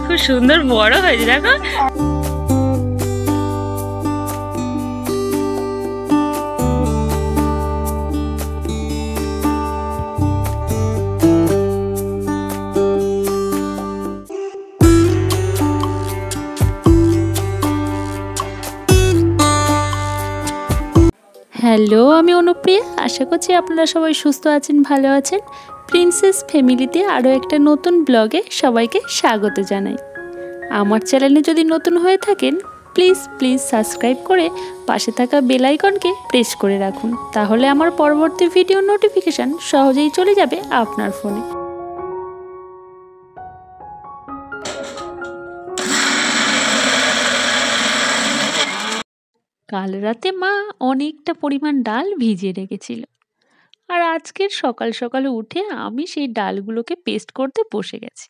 খুব সুন্দর বড় হয়েছে দেখো। হ্যালো, আমি অনুপ্রিয়া। আশা করছি আপনারা সবাই সুস্থ আছেন, ভালো আছেন। প্রিন্সেস ফ্যামিলিতে আরও একটা নতুন ব্লগে সবাইকে স্বাগত জানাই। আমার চ্যানেলে যদি নতুন হয়ে থাকেন প্লিজ সাবস্ক্রাইব করে পাশে থাকা বেল আইকনকে প্রেস করে রাখুন, তাহলে আমার পরবর্তী ভিডিও নোটিফিকেশান সহজেই চলে যাবে আপনার ফোনে। কাল রাতে মা অনেকটা পরিমাণ ডাল ভিজিয়ে রেখেছিল, আর আজকের সকাল সকালে উঠে আমি সেই ডালগুলোকে পেস্ট করতে বসে গেছি।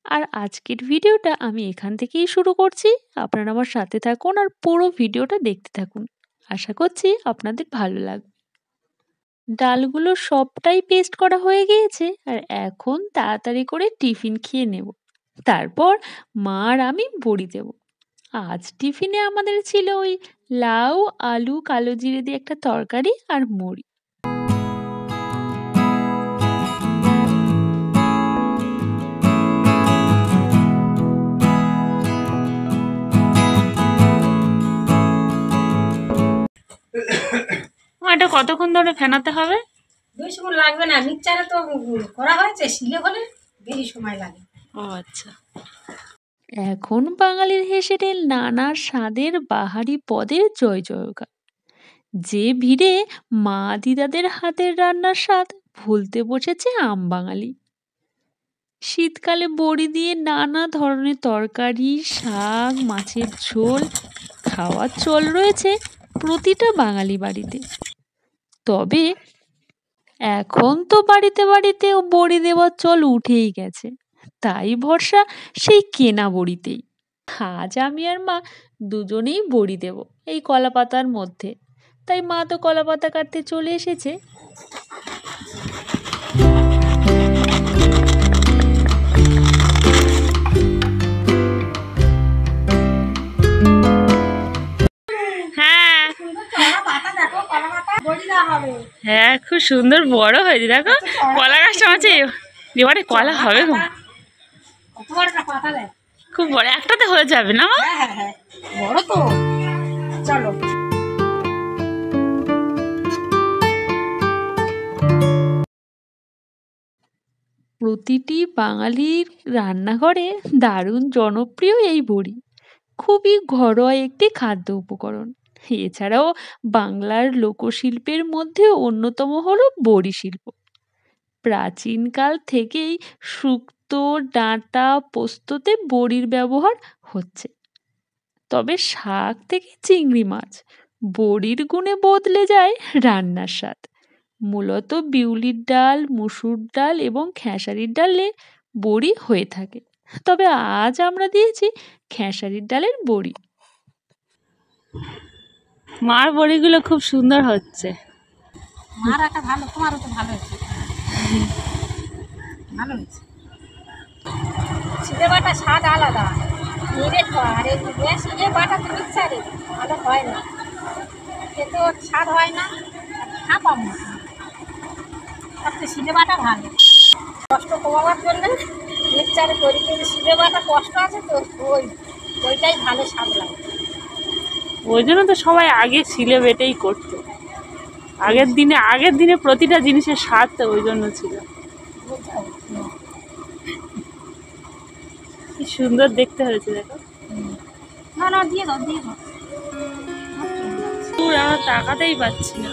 আর আজকের ভিডিওটা আমি এখান থেকেই শুরু করছি। আপনারা আমার সাথে থাকুন আর পুরো ভিডিওটা দেখতে থাকুন। আশা করছি আপনাদের ভালো লাগবে। ডালগুলো সবটাই পেস্ট করা হয়ে গিয়েছে, আর এখন তাড়াতাড়ি করে টিফিন খেয়ে নেব। তারপর মা আর আমি বড়ি দেব। আজ টিফিনে আমাদের ছিল ওই লাউ আলু কালো জিরে দিয়ে একটা তরকারি আর মুড়ি। এটা কতক্ষণ ধরে ফেনাতে হবে? 2 সেকেন্ড লাগবে না, মিক্সচারে তো করা হয়েছে, শিলে হলে বেশি সময় লাগে। ও আচ্ছা। এখন বাঙালির হেসেলে নানার স্বাদের বাহারি পদের জয় জয়কার। যে ভিড়ে মা দিদাদের হাতের রান্নার স্বাদ ভুলতে বসেছে আম বাঙালি। শীতকালে বড়ি দিয়ে নানা ধরনের তরকারি, শাক, মাছের ঝোল খাওয়ার চল রয়েছে প্রতিটা বাঙালি বাড়িতে। তবে এখন তো বাড়িতে বাড়িতেও বড়ি দেওয়ার চল উঠেই গেছে, তাই ভরসা সেই কেনা বড়িতেই। আজ আমি আর মা দুজনেই বড়ি দেব এই কলা পাতার মধ্যে, তাই মা তো কলা পাতা কাটতে চলে এসেছে। হ্যাঁ, খুব সুন্দর বড় হয়েছে দেখো। কলা গাছটা আছে, এবারে কলা হবে খুব বড়। একটাতে হয়ে যাবে না? বড় তো, চলো। প্রতিটি বাঙালির রান্নাঘরে দারুণ জনপ্রিয় এই বড়ি। খুবই ঘরোয়া একটি খাদ্য উপকরণ। এছাড়াও বাংলার লোকশিল্পের মধ্যে অন্যতম হলো বড়ি শিল্প। প্রাচীনকাল থেকেই শুক্তো, ডাঁটা, পোস্ততে বড়ির ব্যবহার হচ্ছে। তবে শাক থেকে চিংড়ি মাছ, বড়ির গুণে বদলে যায় রান্নার স্বাদ। মূলত বিউলির ডাল, মুসুর ডাল এবং খেসারির ডালে বড়ি হয়ে থাকে, তবে আজ আমরা দিয়েছি খেসারির ডালের বড়ি। মার বড়িগুলো খুব সুন্দর হচ্ছে। মার একটা ভালো, তোমারও তো ভালো হয়েছে, ভালো হয়েছে। শিলে বাটা স্বাদ আলাদা, আর শিলে বাটা তো মিক্সারে ভালো হয় না, খেতেও স্বাদ হয় না, খাপাম না। তাতে শিলে বাটা ভালো, কষ্ট কমাবার জন্য মিক্সচারে করি, কিন্তু শিলে বাটা কষ্ট আছে তো, ওইটাই ভালো স্বাদ লাগে। ওই জন্য তো সবাই আগে শিলে বেটেই করতো। আগের দিনে প্রতিটা জিনিসের স্বাদ তো ওই জন্য ছিল। কি সুন্দর দেখতে হয়েছে দেখো। না দিয়ে দাও, দিয়ে দাও। আমরা তাকাতেই পাচ্ছি না।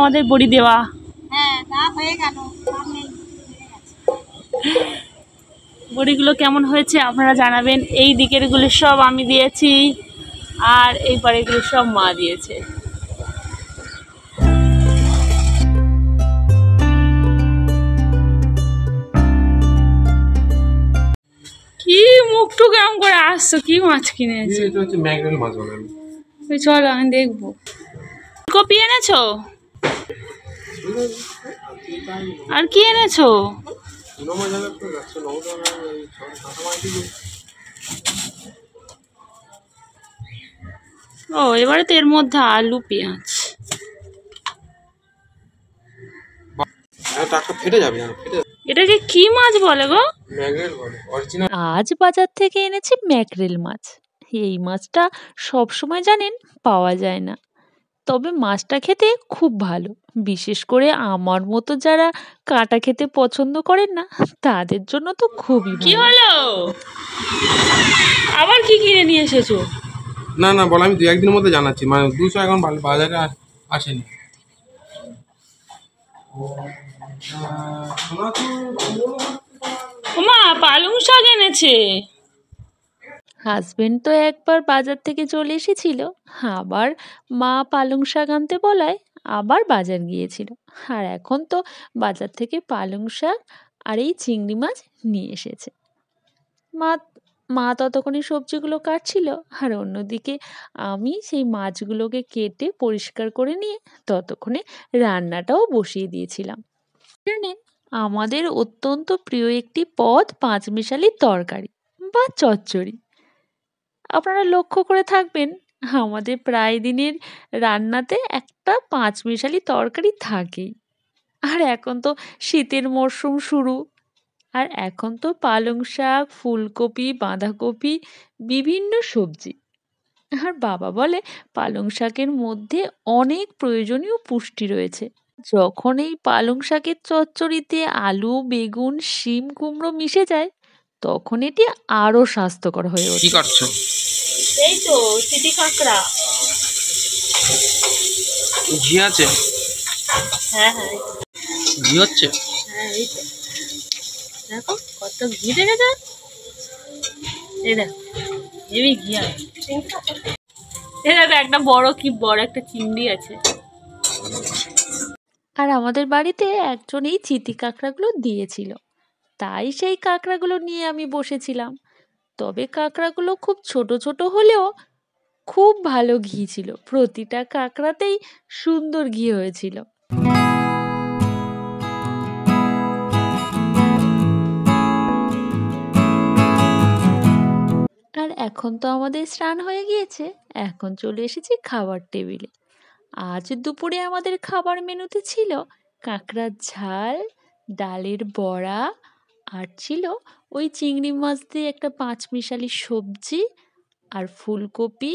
আমাদের বড়ি দেওয়া। হ্যাঁ, তা হয়ে গেল। বড়িগুলো কেমন হয়েছে আপনারা জানাবেন। এই দিকের গুলো সব আমি দিয়েছি, আর এই পাড়েগুলো সব মা দিয়েছে। কি মুখটু কেমন করে আসছো? কি মাছ কিনেছো? এটা হচ্ছে ম্যাগরেল মাছ বানানো। চলো আমি দেখবো। কপি এনেছো? আর কি এনেছো? ও এবারে তো এর মধ্যে আলু পেঁয়াজ। এটাকে কি মাছ বলে গো? আজ বাজার থেকে এনেছি ম্যাকরেল মাছ। এই মাছটা সবসময় জানেন পাওয়া যায় না, তবে মাছটা খেতে খুব ভালো। বিশেষ করে আমার মতো যারা কাঁটা খেতে পছন্দ করেন না তাদের জন্য তো খুবই ভালো। কি হলো? আবার কি কিনে নিয়ে এসেছো? না না বল, আমি 2-1 দিনের মধ্যে জানাচ্ছি। মানে 200 এখন বাজারে আসেনি। ওমা পালং শাক এনেছে। হাজবেন্ড তো একবার বাজার থেকে চলে এসেছিল, আবার মা পালং শাক আনতে বলায় আবার বাজার গিয়েছিল। আর এখন তো বাজার থেকে পালং শাক আর এই চিংড়ি মাছ নিয়ে এসেছে। মা মা ততক্ষণে সবজিগুলো কাটছিল, আর অন্যদিকে আমি সেই মাছগুলোকে কেটে পরিষ্কার করে নিয়ে ততক্ষণে রান্নাটাও বসিয়ে দিয়েছিলাম। জানেন, আমাদের অত্যন্ত প্রিয় একটি পদ পাঁচমিশালি তরকারি বা চচ্চড়ি। আপনারা লক্ষ্য করে থাকবেন আমাদের প্রায় দিনের রান্নাতে একটা পাঁচমিশালি তরকারি থাকেই। আর এখন তো শীতের মরশুম শুরু, আর এখন তো পালং শাক, ফুলকপি, বাঁধাকপি, বিভিন্ন সবজি। আর বাবা বলে পালং শাকের মধ্যে অনেক প্রয়োজনীয় পুষ্টি রয়েছে। যখন এই পালং শাকের চচ্চড়িতে আলু, বেগুন, শিম, কুমড়ো মিশে যায় তখন এটি আরো স্বাস্থ্যকর হয়ে ওঠে। কি করছো? এই তো চিটি কাঁকড়া। ঘি আছে? হ্যাঁ হ্যাঁ ঘি হচ্ছে? হ্যাঁ এই তো দেখো কত ঘি দেখেছো। এই দেখো হেবি ঘি আছে। এই দেখো একটা বড় একটা চিংড়ি আছে। আর আমাদের বাড়িতে একজন এই চিতি কাঁকড়াগুলো দিয়েছিল, তাই সেই কাঁকড়াগুলো নিয়ে আমি বসেছিলাম। তবে কাঁকড়াগুলো খুব ছোট ছোট হলেও খুব ভালো ঘি ছিল, প্রতিটা কাঁকড়াতেই সুন্দর ঘি হয়েছিল। আর এখন তো আমাদের স্নান হয়ে গিয়েছে, এখন চলে এসেছি খাবার টেবিলে। আজ দুপুরে আমাদের খাবার মেনুতে ছিল কাঁকড়ার ঝাল, ডালের বড়া, আর ছিল ওই চিংড়ি মাছ দিয়ে একটা পাঁচমিশালি সবজি, আর ফুলকপি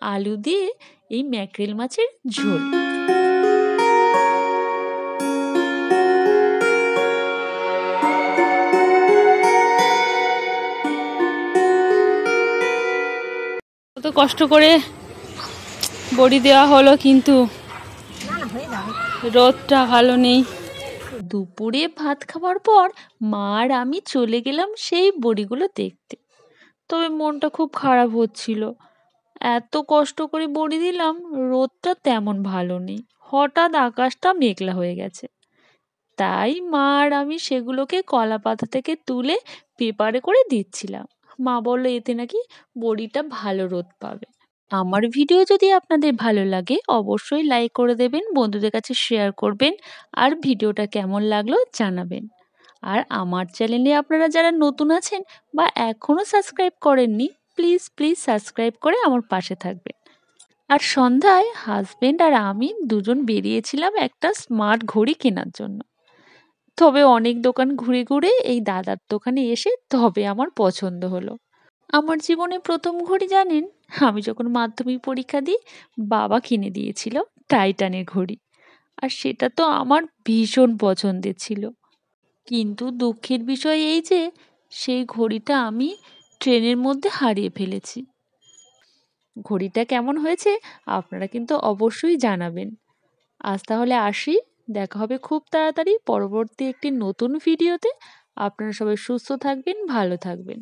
আলু দিয়ে এই ম্যাকরেল মাছের ঝোল। কত কষ্ট করে বড়ি দেওয়া হলো, কিন্তু রোদটা ভালো নেই। দুপুরে ভাত খাওয়ার পর মা আর আমি চলে গেলাম সেই বড়িগুলো দেখতে। তবে মনটা খুব খারাপ হচ্ছিল, এত কষ্ট করে বড়ি দিলাম, রোদটা তেমন ভালো নেই, হঠাৎ আকাশটা মেঘলা হয়ে গেছে। তাই মা আর আমি সেগুলোকে কলা পাতা থেকে তুলে পেপারে করে দিচ্ছিলাম। মা বলল এতে নাকি বড়িটা ভালো রোদ পাবে। আমার ভিডিও যদি আপনাদের ভালো লাগে অবশ্যই লাইক করে দেবেন, বন্ধুদের কাছে শেয়ার করবেন, আর ভিডিওটা কেমন লাগলো জানাবেন। আর আমার চ্যানেলে আপনারা যারা নতুন আছেন বা এখনও সাবস্ক্রাইব করেননি প্লিজ প্লিজ সাবস্ক্রাইব করে আমার পাশে থাকবেন। আর সন্ধ্যায় হাজবেন্ড আর আমি দুজন বেরিয়েছিলাম একটা স্মার্ট ঘড়ি কেনার জন্য। তবে অনেক দোকান ঘুরে ঘুরে এই দাদার দোকানে এসে তবে আমার পছন্দ হলো। আমার জীবনে প্রথম ঘড়ি জানেন, আমি যখন মাধ্যমিক পরীক্ষা দিই বাবা কিনে দিয়েছিল টাইটানের ঘড়ি, আর সেটা তো আমার ভীষণ পছন্দের ছিল। কিন্তু দুঃখের বিষয় এই যে সেই ঘড়িটা আমি ট্রেনের মধ্যে হারিয়ে ফেলেছি। ঘড়িটা কেমন হয়েছে আপনারা কিন্তু অবশ্যই জানাবেন। আজ তাহলে আসি, দেখা হবে খুব তাড়াতাড়ি পরবর্তী একটি নতুন ভিডিওতে। আপনারা সবাই সুস্থ থাকবেন, ভালো থাকবেন।